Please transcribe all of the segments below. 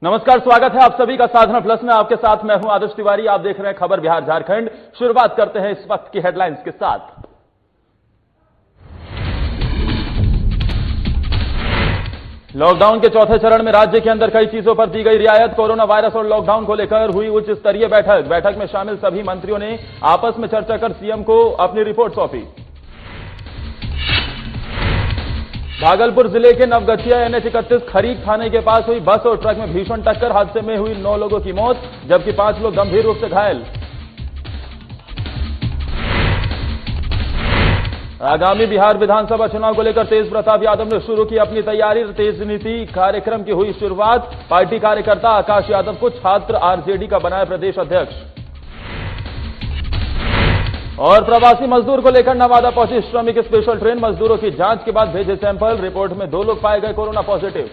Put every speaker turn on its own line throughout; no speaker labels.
नमस्कार, स्वागत है आप सभी का साधना प्लस में। आपके साथ मैं हूं आदर्श तिवारी। आप देख रहे हैं खबर बिहार झारखंड। शुरुआत करते हैं इस वक्त की हेडलाइंस के साथ। लॉकडाउन के चौथे चरण में राज्य के अंदर कई चीजों पर दी गई रियायत। कोरोना वायरस और लॉकडाउन को लेकर हुई उच्च स्तरीय बैठक में शामिल सभी मंत्रियों ने आपस में चर्चा कर सीएम को अपनी रिपोर्ट सौंपी। भागलपुर जिले के नवगछिया NH 31 खरीक थाने के पास हुई बस और ट्रक में भीषण टक्कर। हादसे में हुई 9 लोगों की मौत, जबकि 5 लोग गंभीर रूप से घायल। आगामी बिहार विधानसभा चुनाव को लेकर तेज प्रताप यादव ने शुरू की अपनी तैयारी। तेज नीति कार्यक्रम की हुई शुरुआत। पार्टी कार्यकर्ता आकाश यादव को छात्र RJD का बनाया प्रदेश अध्यक्ष। और प्रवासी मजदूर को लेकर नवादा पहुंची श्रमिक स्पेशल ट्रेन। मजदूरों की जांच के बाद भेजे सैंपल। रिपोर्ट में 2 लोग पाए गए कोरोना पॉजिटिव।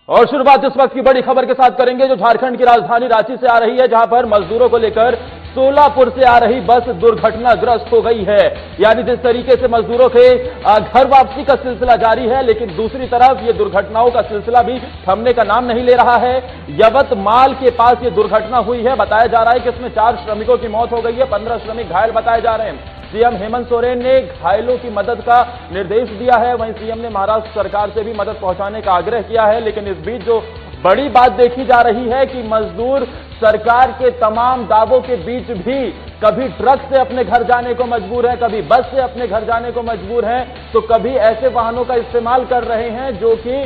और शुरुआत इस वक्त की बड़ी खबर के साथ करेंगे जो झारखंड की राजधानी रांची से आ रही है, जहां पर मजदूरों को लेकर सोलापुर से आ रही बस दुर्घटनाग्रस्त हो गई है। यानी जिस तरीके से मजदूरों के घर वापसी का सिलसिला जारी है, लेकिन दूसरी तरफ ये दुर्घटनाओं का सिलसिला भी थमने का नाम नहीं ले रहा है। यवतमाल के पास ये दुर्घटना हुई है। बताया जा रहा है कि इसमें 4 श्रमिकों की मौत हो गई है, 15 श्रमिक घायल बताए जा रहे हैं। सीएम हेमंत सोरेन ने घायलों की मदद का निर्देश दिया है। वहीं सीएम ने महाराष्ट्र सरकार से भी मदद पहुंचाने का आग्रह किया है। लेकिन इस बीच जो बड़ी बात देखी जा रही है कि मजदूर सरकार के तमाम दावों के बीच भी कभी ट्रक से अपने घर जाने को मजबूर है, कभी बस से अपने घर जाने को मजबूर है, तो कभी ऐसे वाहनों का इस्तेमाल कर रहे हैं जो कि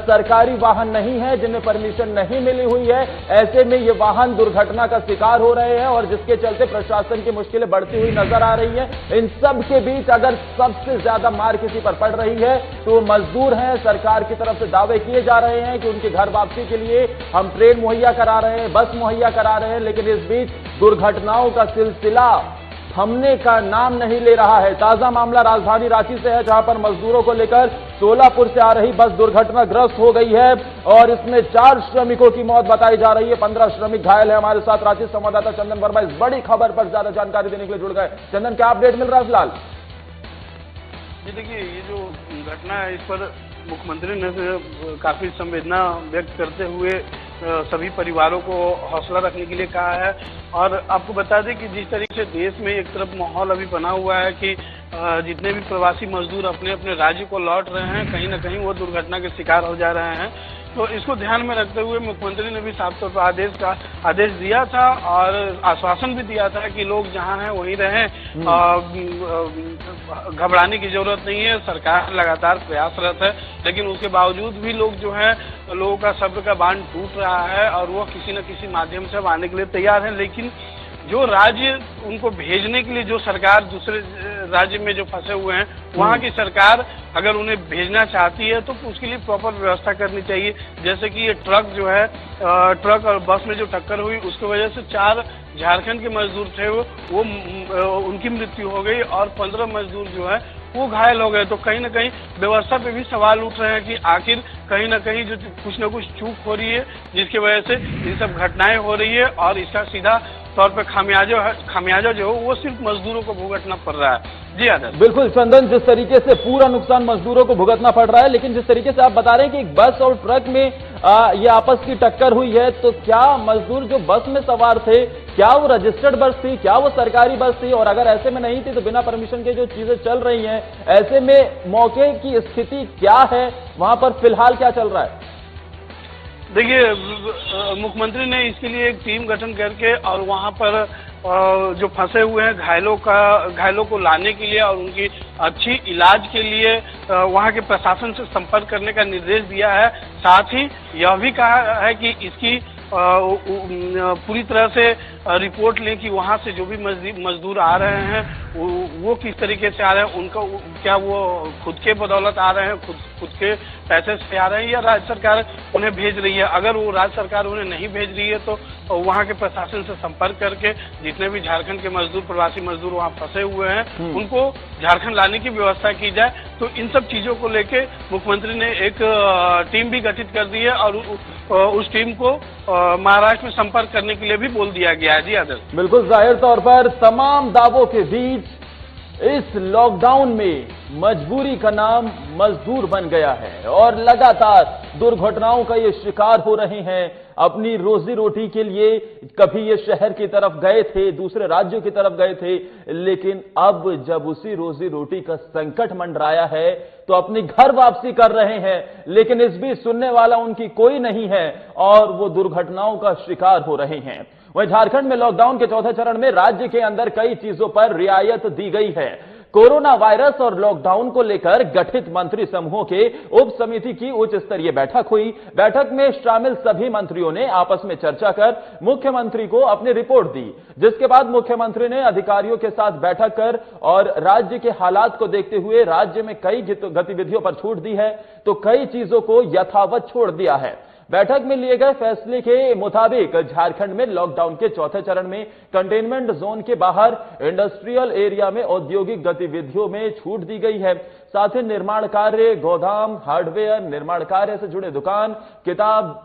सरकारी वाहन नहीं है, जिन्हें परमिशन नहीं मिली हुई है। ऐसे में ये वाहन दुर्घटना का शिकार हो रहे हैं और जिसके चलते प्रशासन की मुश्किलें बढ़ती हुई नजर आ रही है। इन सब के बीच अगर सबसे ज्यादा मार किसी पर पड़ रही है तो वो मजदूर हैं। सरकार की तरफ से दावे किए जा रहे हैं कि उनके घर वापसी के लिए हम ट्रेन मुहैया करा रहे हैं, बस मुहैया करा रहे हैं, लेकिन इस बीच दुर्घटनाओं का सिलसिला थमने का नाम नहीं ले रहा है। ताजा मामला राजधानी रांची से है, जहां पर मजदूरों को लेकर सोलापुर से आ रही बस दुर्घटनाग्रस्त हो गई है और इसमें 4 श्रमिकों की मौत बताई जा रही है, 15 श्रमिक घायल है। हमारे साथ रांची संवाददाता चंदन वर्मा इस बड़ी खबर पर ज्यादा जानकारी देने के लिए जुड़ गए। चंदन, क्या अपडेट मिल रहा है फिलहाल?
जी देखिए, ये जो घटना है इस पर मुख्यमंत्री ने काफी संवेदना व्यक्त करते हुए सभी परिवारों को हौसला रखने के लिए कहा है। और आपको बता दें कि जिस तरीके से देश में एक तरफ माहौल अभी बना हुआ है कि जितने भी प्रवासी मजदूर अपने अपने राज्य को लौट रहे हैं, कहीं ना कहीं वो दुर्घटना के शिकार हो जा रहे हैं। तो इसको ध्यान में रखते हुए मुख्यमंत्री ने भी साफ तौर पर आदेश दिया था और आश्वासन भी दिया था कि लोग जहां हैं वहीं रहें, घबराने की जरूरत नहीं है। सरकार लगातार प्रयासरत है, लेकिन उसके बावजूद भी लोग जो है, लोगों का सब्र का बांध टूट रहा है और वो किसी न किसी माध्यम से अब आने के लिए तैयार है। लेकिन जो राज्य उनको भेजने के लिए, जो सरकार दूसरे राज्य में जो फंसे हुए हैं, वहाँ की सरकार अगर उन्हें भेजना चाहती है तो उसके लिए प्रॉपर व्यवस्था करनी चाहिए। जैसे कि ये ट्रक जो है, ट्रक और बस में जो टक्कर हुई उसकी वजह से 4 झारखंड के मजदूर थे वो उनकी मृत्यु हो गई और 15 मजदूर जो है वो घायल हो गए। तो कहीं ना कहीं व्यवस्था पे भी सवाल उठ रहे हैं कि आखिर कहीं ना कहीं जो कुछ न कुछ चूक हो रही है, जिसकी वजह से ये सब घटनाएं हो रही है और इसका सीधा तौर पर खामियाजा जो है वो सिर्फ मजदूरों को भुगतना पड़ रहा है। जी आदर्श।
बिल्कुल चंदन, जिस तरीके से पूरा नुकसान मजदूरों को भुगतना पड़ रहा है, लेकिन जिस तरीके से आप बता रहे हैं कि एक बस और ट्रक में ये आपस की टक्कर हुई है, तो क्या मजदूर जो बस में सवार थे, क्या वो रजिस्टर्ड बस थी, क्या वो सरकारी बस थी? और अगर ऐसे में नहीं थी तो बिना परमिशन के जो चीजें चल रही हैं, ऐसे में मौके की स्थिति क्या है, वहां पर फिलहाल क्या चल रहा है?
देखिए, मुख्यमंत्री ने इसके लिए एक टीम गठन करके और वहां पर जो फंसे हुए हैं घायलों को लाने के लिए और उनकी अच्छी इलाज के लिए वहां के प्रशासन से संपर्क करने का निर्देश दिया है। साथ ही यह भी कहा है कि इसकी पूरी तरह से रिपोर्ट लें कि वहां से जो भी मजदूर आ रहे हैं वो किस तरीके से आ रहे हैं, उनका क्या वो खुद के बदौलत आ रहे हैं, खुद के पैसे से आ रहे हैं या राज्य सरकार उन्हें भेज रही है। अगर वो राज्य सरकार उन्हें नहीं भेज रही है तो वहां के प्रशासन से संपर्क करके जितने भी झारखंड के मजदूर, प्रवासी मजदूर वहां फंसे हुए हैं, उनको झारखंड लाने की व्यवस्था की जाए। तो इन सब चीजों को लेके मुख्यमंत्री ने एक टीम भी गठित कर दी है और उस टीम को महाराष्ट्र में संपर्क करने के लिए भी बोल दिया गया है। जी आदर्श।
बिल्कुल, जाहिर तौर पर तमाम दावों के बीच इस लॉकडाउन में मजबूरी का नाम मजदूर बन गया है और लगातार दुर्घटनाओं का ये शिकार हो रहे हैं। अपनी रोजी रोटी के लिए कभी ये शहर की तरफ गए थे, दूसरे राज्यों की तरफ गए थे, लेकिन अब जब उसी रोजी रोटी का संकट मंडराया है तो अपनी घर वापसी कर रहे हैं, लेकिन इस बीच सुनने वाला उनकी कोई नहीं है और वो दुर्घटनाओं का शिकार हो रहे हैं। वहीं झारखंड में लॉकडाउन के चौथे चरण में राज्य के अंदर कई चीजों पर रियायत दी गई है। कोरोना वायरस और लॉकडाउन को लेकर गठित मंत्री समूहों के उप समिति की उच्च स्तरीय बैठक हुई। बैठक में शामिल सभी मंत्रियों ने आपस में चर्चा कर मुख्यमंत्री को अपनी रिपोर्ट दी, जिसके बाद मुख्यमंत्री ने अधिकारियों के साथ बैठक कर और राज्य के हालात को देखते हुए राज्य में कई गतिविधियों पर छूट दी है तो कई चीजों को यथावत छोड़ दिया है। बैठक में लिए गए फैसले के मुताबिक झारखंड में लॉकडाउन के चौथे चरण में कंटेनमेंट जोन के बाहर इंडस्ट्रियल एरिया में औद्योगिक गतिविधियों में छूट दी गई है। साथ ही निर्माण कार्य, गोदाम, हार्डवेयर, निर्माण कार्य से जुड़े दुकान, किताब,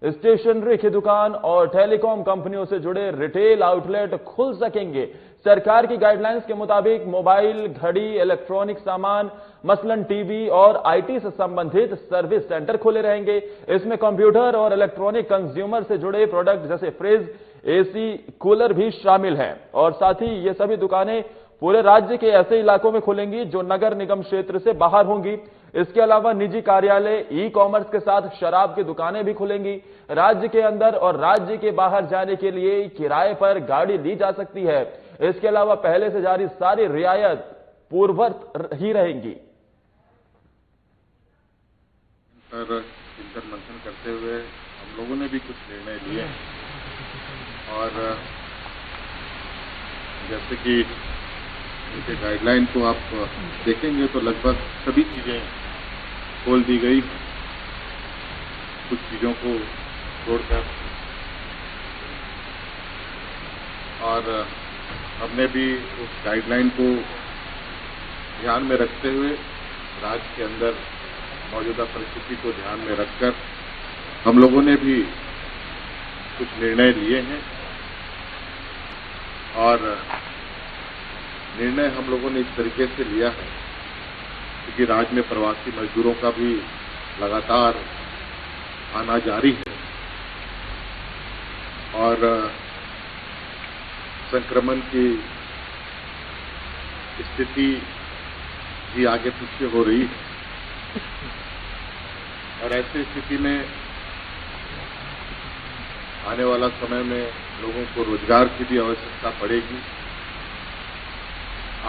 स्टेशनरी की दुकान और टेलीकॉम कंपनियों से जुड़े रिटेल आउटलेट खुल सकेंगे। सरकार की गाइडलाइंस के मुताबिक मोबाइल, घड़ी, इलेक्ट्रॉनिक सामान मसलन टीवी और आईटी से संबंधित सर्विस सेंटर खुले रहेंगे। इसमें कंप्यूटर और इलेक्ट्रॉनिक कंज्यूमर से जुड़े प्रोडक्ट जैसे फ्रिज, एसी, कूलर भी शामिल हैं और साथ ही ये सभी दुकानें पूरे राज्य के ऐसे इलाकों में खुलेंगी जो नगर निगम क्षेत्र से बाहर होंगी। इसके अलावा निजी कार्यालय, ई कॉमर्स के साथ शराब की दुकानें भी खुलेंगी। राज्य के अंदर और राज्य के बाहर जाने के लिए किराए पर गाड़ी ली जा सकती है। इसके अलावा पहले से जारी सारी रियायत पूर्ववत ही रहेंगी।
चिंतन मंथन करते हुए हम लोगों ने भी कुछ निर्णय लिए और जैसे कि इनके गाइडलाइन को आप देखेंगे तो लगभग सभी चीजें खोल दी गई, कुछ चीजों को छोड़कर, और हमने भी उस गाइडलाइन को ध्यान में रखते हुए राज्य के अंदर मौजूदा परिस्थिति को ध्यान में रखकर हम लोगों ने भी कुछ निर्णय लिए हैं और निर्णय हम लोगों ने इस तरीके से लिया है क्योंकि राज्य में प्रवासी मजदूरों का भी लगातार आना जारी है और संक्रमण की स्थिति भी आगे पीछे हो रही है और ऐसी स्थिति में आने वाला समय में लोगों को रोजगार की भी आवश्यकता पड़ेगी।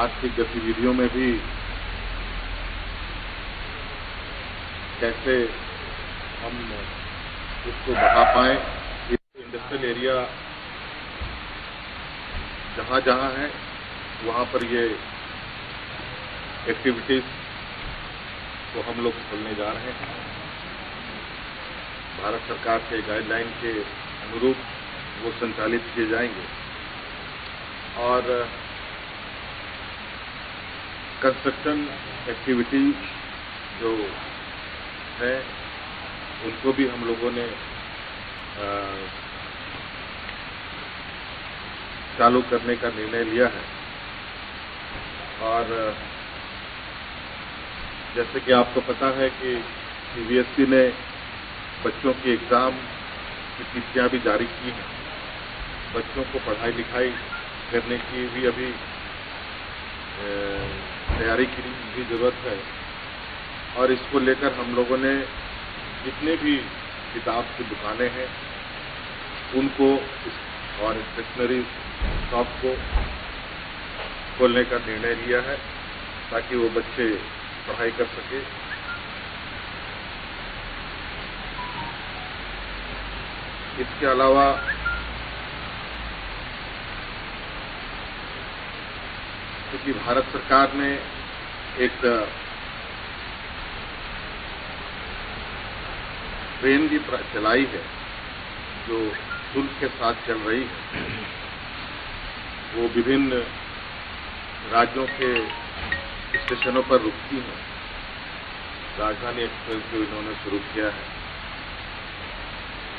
आर्थिक गतिविधियों में भी कैसे हम उसको बढ़ा पाएं। इंडस्ट्रियल एरिया जहां जहां है वहां पर ये एक्टिविटीज को हम लोग खोलने जा रहे हैं। भारत सरकार के गाइडलाइन के अनुरूप वो संचालित किए जाएंगे और कंस्ट्रक्शन एक्टिविटीज जो है उनको भी हम लोगों ने चालू करने का निर्णय लिया है और जैसे कि आपको पता है कि सीबीएसई ने बच्चों की एग्जाम की तिथियां भी जारी की हैं। बच्चों को पढ़ाई लिखाई करने की भी अभी तैयारी की भी जरूरत है और इसको लेकर हम लोगों ने जितने भी किताब की दुकानें हैं उनको और स्टेशनरी शॉप को खोलने का निर्णय लिया है ताकि वो बच्चे पढ़ाई कर सके। इसके अलावा क्योंकि भारत सरकार ने एक ट्रेन भी चलाई है जो शुल्क के साथ चल रही है, वो विभिन्न राज्यों के स्टेशनों पर रुकती हैं। राजधानी एक्सप्रेस जो इन्होंने शुरू किया है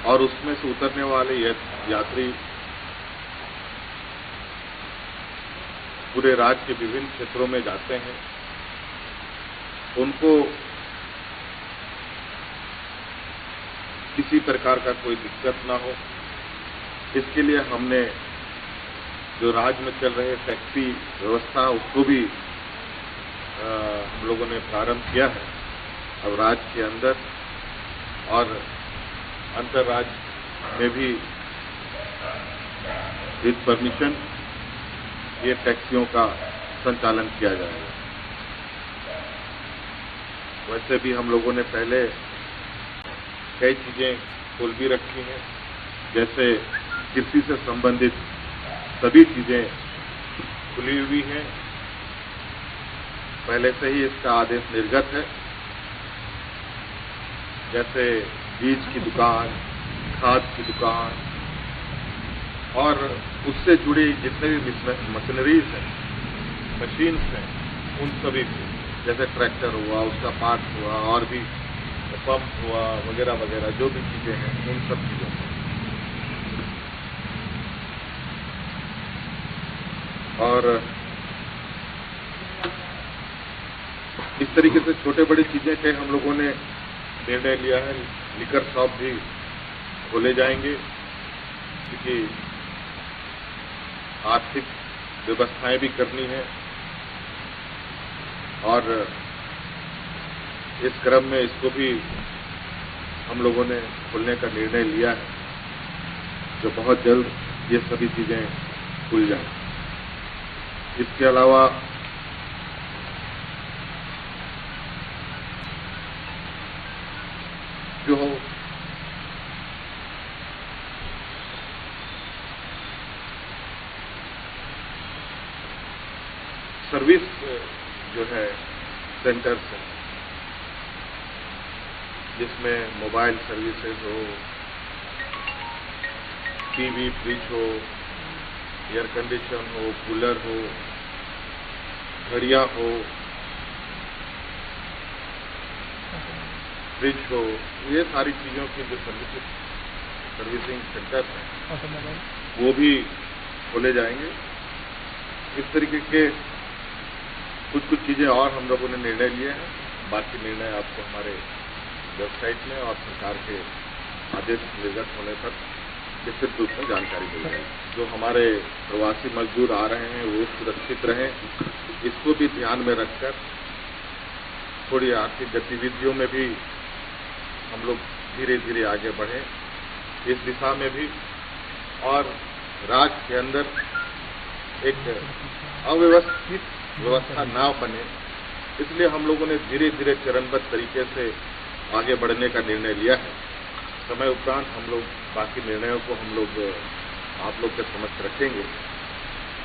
और उसमें से उतरने वाले यात्री पूरे राज्य के विभिन्न क्षेत्रों में जाते हैं, उनको किसी प्रकार का कोई दिक्कत ना हो, इसके लिए हमने जो राज्य में चल रहे टैक्सी व्यवस्था उसको भी हम लोगों ने प्रारंभ किया है। अब राज्य के अंदर और अंतर्राज्य में भी विद परमिशन ये टैक्सियों का संचालन किया जाएगा। वैसे भी हम लोगों ने पहले कई चीजें खोल भी रखी हैं, जैसे कृषि से संबंधित सभी चीजें खुली हुई हैं, पहले से ही इसका आदेश निर्गत है। जैसे बीज की दुकान, खाद की दुकान और उससे जुड़ी जितने भी मशीनरीज हैं, मशीन्स हैं, उन सभी को, जैसे ट्रैक्टर हुआ, उसका पार्ट हुआ और भी पंप हुआ वगैरह वगैरह जो भी चीजें हैं, उन सब चीजों को। और इस तरीके से छोटे बड़ी चीजें के हम लोगों ने निर्णय लिया है। लिकर शॉप भी खोले जाएंगे, क्योंकि आर्थिक व्यवस्थाएं भी करनी है और इस क्रम में इसको भी हम लोगों ने खोलने का निर्णय लिया है, जो बहुत जल्द ये सभी चीजें खुल जाएं। इसके अलावा जो सर्विस जो है सेंटर्स हैं, जिसमें मोबाइल सर्विसेज हो, टीवी, फ्रिज हो, एयर कंडीशन हो, कूलर हो, घड़ियां हो, फ्रिज हो, ये सारी चीजों की जो सर्विसिंग सेंटर हैं वो भी खोले जाएंगे। इस तरीके के कुछ चीजें और हम लोगों ने निर्णय लिए हैं। बाकी निर्णय आपको हमारे वेबसाइट में और सरकार के आदेश निर्गत होने पर विस्तृत रूप में जानकारी मिल जाएगी। जो हमारे प्रवासी मजदूर आ रहे हैं वो सुरक्षित रहें, इसको भी ध्यान में रखकर थोड़ी आर्थिक गतिविधियों में भी हम लोग धीरे धीरे आगे बढ़ें इस दिशा में भी, और राज्य के अंदर एक अव्यवस्थित व्यवस्था ना बने, इसलिए हम लोगों ने धीरे धीरे चरणबद्ध तरीके से आगे बढ़ने का निर्णय लिया है। समय उपरांत हम लोग बाकी निर्णयों को हम लोग आप लोग के समक्ष रखेंगे,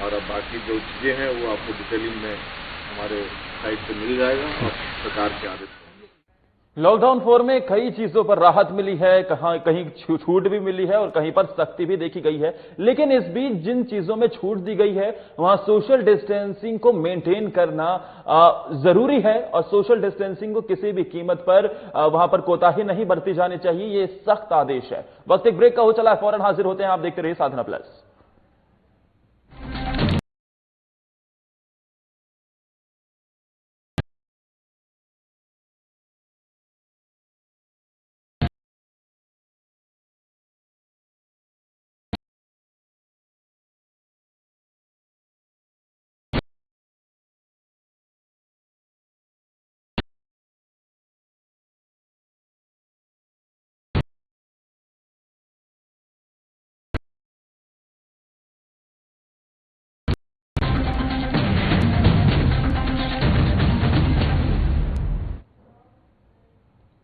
और अब बाकी जो चीजें हैं वो आपको डिटेलिंग में हमारे साइट पे मिल जाएगा और सरकार के आदेश।
लॉकडाउन 4 में कई चीजों पर राहत मिली है, कहीं छूट भी मिली है और कहीं पर सख्ती भी देखी गई है, लेकिन इस बीच जिन चीजों में छूट दी गई है वहां सोशल डिस्टेंसिंग को मेंटेन करना जरूरी है, और सोशल डिस्टेंसिंग को किसी भी कीमत पर वहां पर कोताही नहीं बरती जानी चाहिए, ये सख्त आदेश है। वक्त एक ब्रेक का हो चला है, फौरन हाजिर होते हैं, आप देखते रहिए साधना प्लस।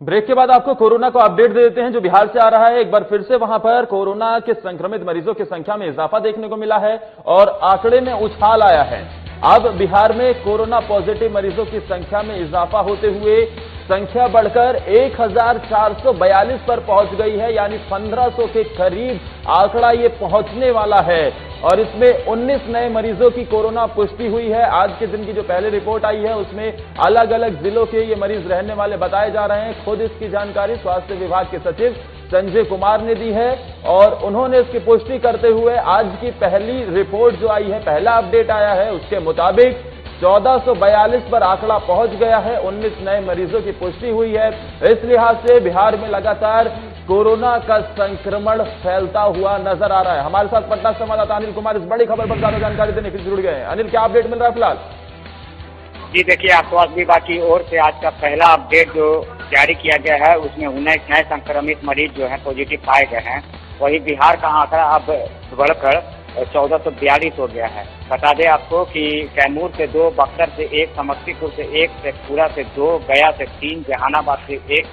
ब्रेक के बाद आपको कोरोना को अपडेट दे देते हैं जो बिहार से आ रहा है। एक बार फिर से वहां पर कोरोना के संक्रमित मरीजों की संख्या में इजाफा देखने को मिला है और आंकड़े में उछाल आया है। अब बिहार में कोरोना पॉजिटिव मरीजों की संख्या में इजाफा होते हुए संख्या बढ़कर 1442 पर पहुंच गई है, यानी 1500 के करीब आंकड़ा ये पहुंचने वाला है, और इसमें 19 नए मरीजों की कोरोना पुष्टि हुई है। आज के दिन की जो पहले रिपोर्ट आई है उसमें अलग अलग जिलों के ये मरीज रहने वाले बताए जा रहे हैं। खुद इसकी जानकारी स्वास्थ्य विभाग के सचिव संजय कुमार ने दी है और उन्होंने इसकी पुष्टि करते हुए आज की पहली रिपोर्ट जो आई है, पहला अपडेट आया है, उसके मुताबिक 1442 पर आंकड़ा पहुंच गया है। 19 नए मरीजों की पुष्टि हुई है। इस लिहाज से बिहार में लगातार कोरोना का संक्रमण फैलता हुआ नजर आ रहा है। हमारे साथ पटना संवाददाता अनिल कुमार इस बड़ी खबर पर ज्यादा जानकारी देने के लिए जुड़ गए हैं। अनिल, क्या अपडेट मिल रहा है फिलहाल?
जी देखिए, स्वास्थ्य विभाग की ओर से आज का पहला अपडेट जो जारी किया गया है उसमें 19 नए संक्रमित मरीज जो है पॉजिटिव पाए गए हैं। वही बिहार का आंकड़ा अब बढ़कर 1442 हो गया है। बता दें आपको कि कैमूर से 2, बक्सर से 1, समस्तीपुर से 1, शेखपुरा से 2, गया से 3, जहानाबाद से 1,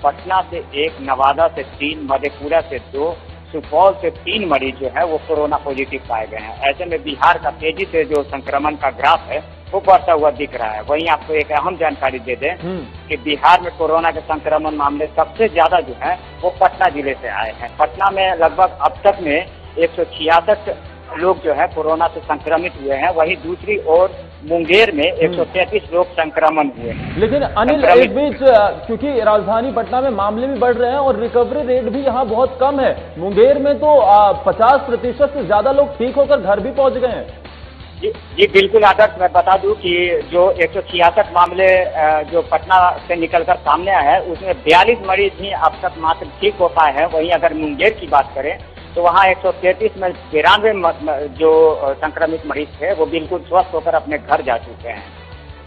पटना से 1, नवादा से 3, मधेपुरा से 2, सुपौल से 3 मरीज जो है वो कोरोना पॉजिटिव पाए गए हैं। ऐसे में बिहार का तेजी से जो संक्रमण का ग्राफ है वो बढ़ता हुआ दिख रहा है। वहीं आपको एक अहम जानकारी दे दें कि बिहार में कोरोना के संक्रमण मामले सबसे ज्यादा जो है वो पटना जिले से आए हैं। पटना में लगभग अब तक में 166 लोग जो है कोरोना से संक्रमित हुए हैं। वहीं दूसरी ओर मुंगेर में 133 लोग संक्रमण हुए हैं।
लेकिन अनिल, एक बीच क्योंकि राजधानी पटना में मामले भी बढ़ रहे हैं और रिकवरी रेट भी यहाँ बहुत कम है। मुंगेर में तो 50% से ज्यादा लोग ठीक होकर घर भी पहुंच गए हैं।
जी बिल्कुल आदर्श, मैं बता दूं कि जो 166 मामले जो पटना से निकलकर सामने आए हैं उसमें 42 मरीज ही अब तक मात्र ठीक हो पाए हैं। वहीं अगर मुंगेर की बात करें तो वहाँ 133 में 93 जो संक्रमित मरीज थे वो बिल्कुल स्वस्थ होकर अपने घर जा चुके हैं।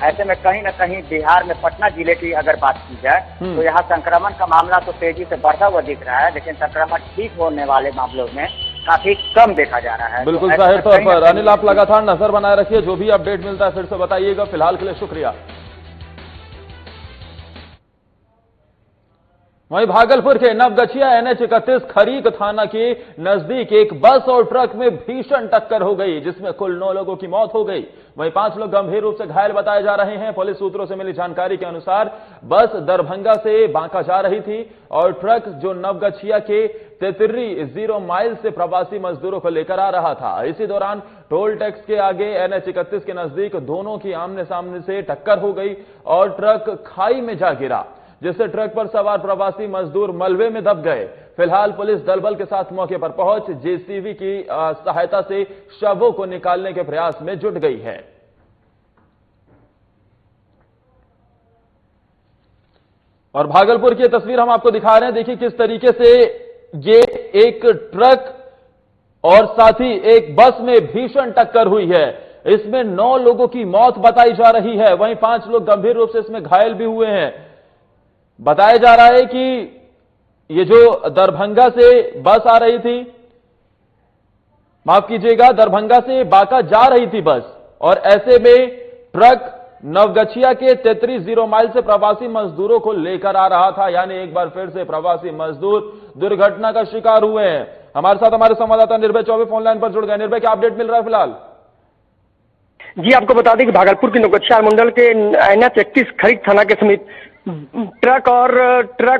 ऐसे में कहीं न कहीं बिहार में पटना जिले की अगर बात की जाए तो यहाँ संक्रमण का मामला तो तेजी से बढ़ता हुआ दिख रहा है, लेकिन संक्रमण ठीक होने वाले मामलों में काफी कम देखा जा रहा है।
बिल्कुल जाहिर तौर पर अनिल, आप लगातार नजर बनाए रखिए, जो भी अपडेट मिलता है फिर से बताइएगा। फिलहाल के लिए शुक्रिया। वहीं भागलपुर के नवगछिया NH 31 खरीक थाना के नजदीक एक बस और ट्रक में भीषण टक्कर हो गई, जिसमें कुल 9 लोगों की मौत हो गई। वहीं 5 लोग गंभीर रूप से घायल बताए जा रहे हैं। पुलिस सूत्रों से मिली जानकारी के अनुसार बस दरभंगा से बांका जा रही थी और ट्रक जो नवगछिया के तेतरी 0 माइल से प्रवासी मजदूरों को लेकर आ रहा था। इसी दौरान टोल टैक्स के आगे NH 31 के नजदीक दोनों की आमने सामने से टक्कर हो गई और ट्रक खाई में जा गिरा, जिससे ट्रक पर सवार प्रवासी मजदूर मलबे में दब गए। फिलहाल पुलिस दलबल के साथ मौके पर पहुंच JCB की सहायता से शवों को निकालने के प्रयास में जुट गई है। और भागलपुर की तस्वीर हम आपको दिखा रहे हैं। देखिए किस तरीके से ये एक ट्रक और साथ ही एक बस में भीषण टक्कर हुई है। इसमें 9 लोगों की मौत बताई जा रही है। वहीं 5 लोग गंभीर रूप से इसमें घायल भी हुए हैं। बताया जा रहा है कि ये जो दरभंगा से बस आ रही थी, माफ कीजिएगा, दरभंगा से बांका जा रही थी बस, और ऐसे में ट्रक नवगछिया के 33 0 माइल से प्रवासी मजदूरों को लेकर आ रहा था। यानी एक बार फिर से प्रवासी मजदूर दुर्घटना का शिकार हुए हैं। हमारे साथ हमारे संवाददाता निर्भय चौबे फोन लाइन पर जुड़ गए। निर्भय, क्या अपडेट मिल रहा है फिलहाल?
जी, आपको बता दें कि भागलपुर के नवगछिया मंडल के NH 31 खरीक थाना के समीप ट्रक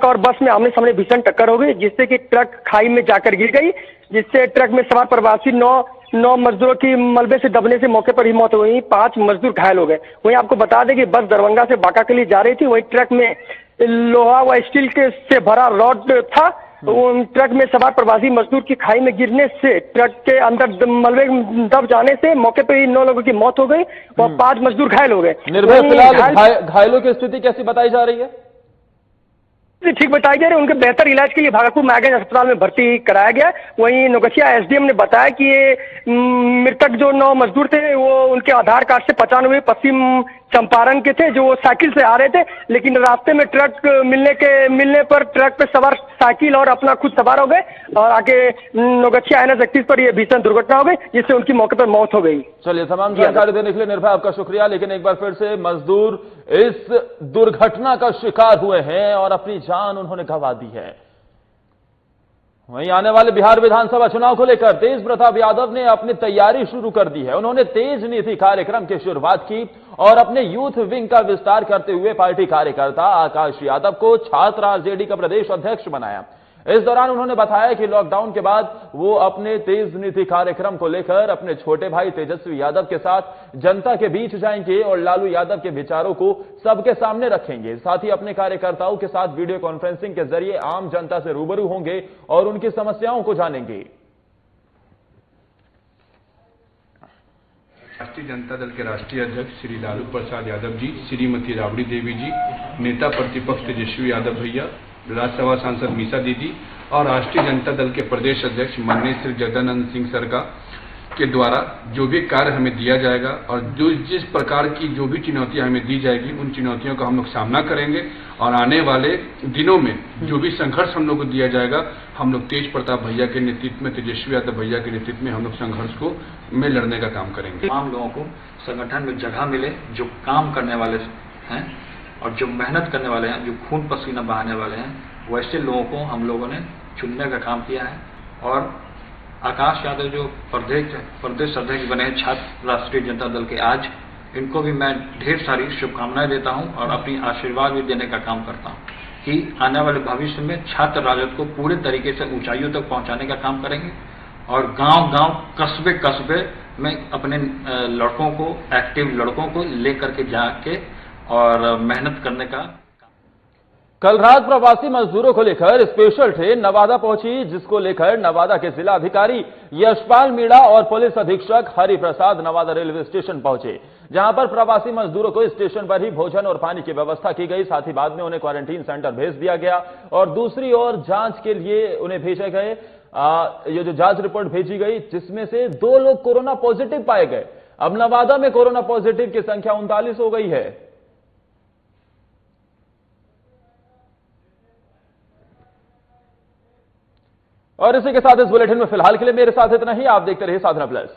और बस में आमने सामने भीषण टक्कर हो गई, जिससे कि ट्रक खाई में जाकर गिर गई, जिससे ट्रक में सवार प्रवासी 9 मजदूरों की मलबे से दबने से मौके पर ही मौत हो गई। 5 मजदूर घायल हो गए। वहीं आपको बता दें कि बस दरभंगा से बांका के लिए जा रही थी। वहीं ट्रक में लोहा व स्टील से भरा रॉड था। ट्रक में सवार प्रवासी मजदूर की खाई में गिरने से ट्रक के अंदर मलबे दब जाने से मौके पर ही 9 लोगों की मौत हो गई और 5 मजदूर घायल हो गए।
निर्भय, फिलहाल घायलों की स्थिति कैसी बताई जा रही है?
ठीक बताई जा रही है। उनके बेहतर इलाज के लिए भागलपुर मैगन अस्पताल में भर्ती कराया गया। वहीं नवगछिया SDM ने बताया कि ये मृतक जो 9 मजदूर थे वो उनके आधार कार्ड से 95 पश्चिम चंपारण के थे, जो साइकिल से आ रहे थे, लेकिन रास्ते में ट्रक मिलने पर ट्रक पे सवार साइकिल और अपना खुद सवार हो गए और आगे नवगछिया NH 31 पर यह भीषण दुर्घटना हो गई, जिससे उनकी मौके पर मौत हो गई।
चलिए, तमाम जानकारी देने के लिए निर्भय आपका शुक्रिया। लेकिन एक बार फिर से मजदूर इस दुर्घटना का शिकार हुए हैं और अपनी जान उन्होंने गंवा दी है। वहीं आने वाले बिहार विधानसभा चुनाव को लेकर तेज प्रताप यादव ने अपनी तैयारी शुरू कर दी है। उन्होंने तेज नीति कार्यक्रम की शुरुआत की और अपने यूथ विंग का विस्तार करते हुए पार्टी कार्यकर्ता आकाश यादव को छात्र RJD का प्रदेश अध्यक्ष बनाया। इस दौरान उन्होंने बताया कि लॉकडाउन के बाद वो अपने तेज नीति कार्यक्रम को लेकर अपने छोटे भाई तेजस्वी यादव के साथ जनता के बीच जाएंगे और लालू यादव के विचारों को सबके सामने रखेंगे। साथ ही अपने कार्यकर्ताओं के साथ वीडियो कॉन्फ्रेंसिंग के जरिए आम जनता से रूबरू होंगे और उनकी समस्याओं को जानेंगे।
राष्ट्रीय जनता दल के राष्ट्रीय अध्यक्ष श्री लालू प्रसाद यादव जी, श्रीमती राबड़ी देवी जी, नेता प्रतिपक्ष तेजस्वी यादव भैया, राज्यसभा सांसद मीसा दीदी और राष्ट्रीय जनता दल के प्रदेश अध्यक्ष माननीय श्री जगदानंद सिंह सर के द्वारा जो भी कार्य हमें दिया जाएगा और जिस प्रकार की जो भी चुनौतियां हमें दी जाएगी उन चुनौतियों का हम लोग सामना करेंगे और आने वाले दिनों में जो भी संघर्ष हम लोग को दिया जाएगा हम लोग तेज प्रताप भैया के नेतृत्व में, तेजस्वी यादव भैया के नेतृत्व में हम लोग संघर्ष को में लड़ने का काम करेंगे।
तमाम लोगों को संगठन में जगह मिले, जो काम करने वाले हैं और जो मेहनत करने वाले हैं, जो खून पसीना बहाने वाले हैं, वैसे लोगों को हम लोगों ने चुनने का काम किया है। और आकाश यादव जो प्रदेश अध्यक्ष बने हैं छात्र राष्ट्रीय जनता दल के आज, इनको भी मैं ढेर सारी शुभकामनाएं देता हूं और अपनी आशीर्वाद भी देने का काम करता हूं कि आने वाले भविष्य में छात्र राजद को पूरे तरीके से ऊंचाइयों तक पहुंचाने का काम करेंगे और गांव-गांव, कस्बे-कस्बे में अपने लड़कों को, एक्टिव लड़कों को लेकर के जाके और मेहनत करने का।
कल रात प्रवासी मजदूरों को लेकर स्पेशल ट्रेन नवादा पहुंची, जिसको लेकर नवादा के जिला अधिकारी यशपाल मीणा और पुलिस अधीक्षक हरि प्रसाद नवादा रेलवे स्टेशन पहुंचे, जहां पर प्रवासी मजदूरों को स्टेशन पर ही भोजन और पानी की व्यवस्था की गई। साथ ही बाद में उन्हें क्वारंटीन सेंटर भेज दिया गया और दूसरी ओर जांच के लिए उन्हें भेजे गए। ये जो जांच रिपोर्ट भेजी गई, जिसमें से 2 लोग कोरोना पॉजिटिव पाए गए। अब नवादा में कोरोना पॉजिटिव की संख्या 39 हो गई है। और इसी के साथ इस बुलेटिन में फिलहाल के लिए मेरे साथ इतना ही। आप देखते रहिए साधना प्लस।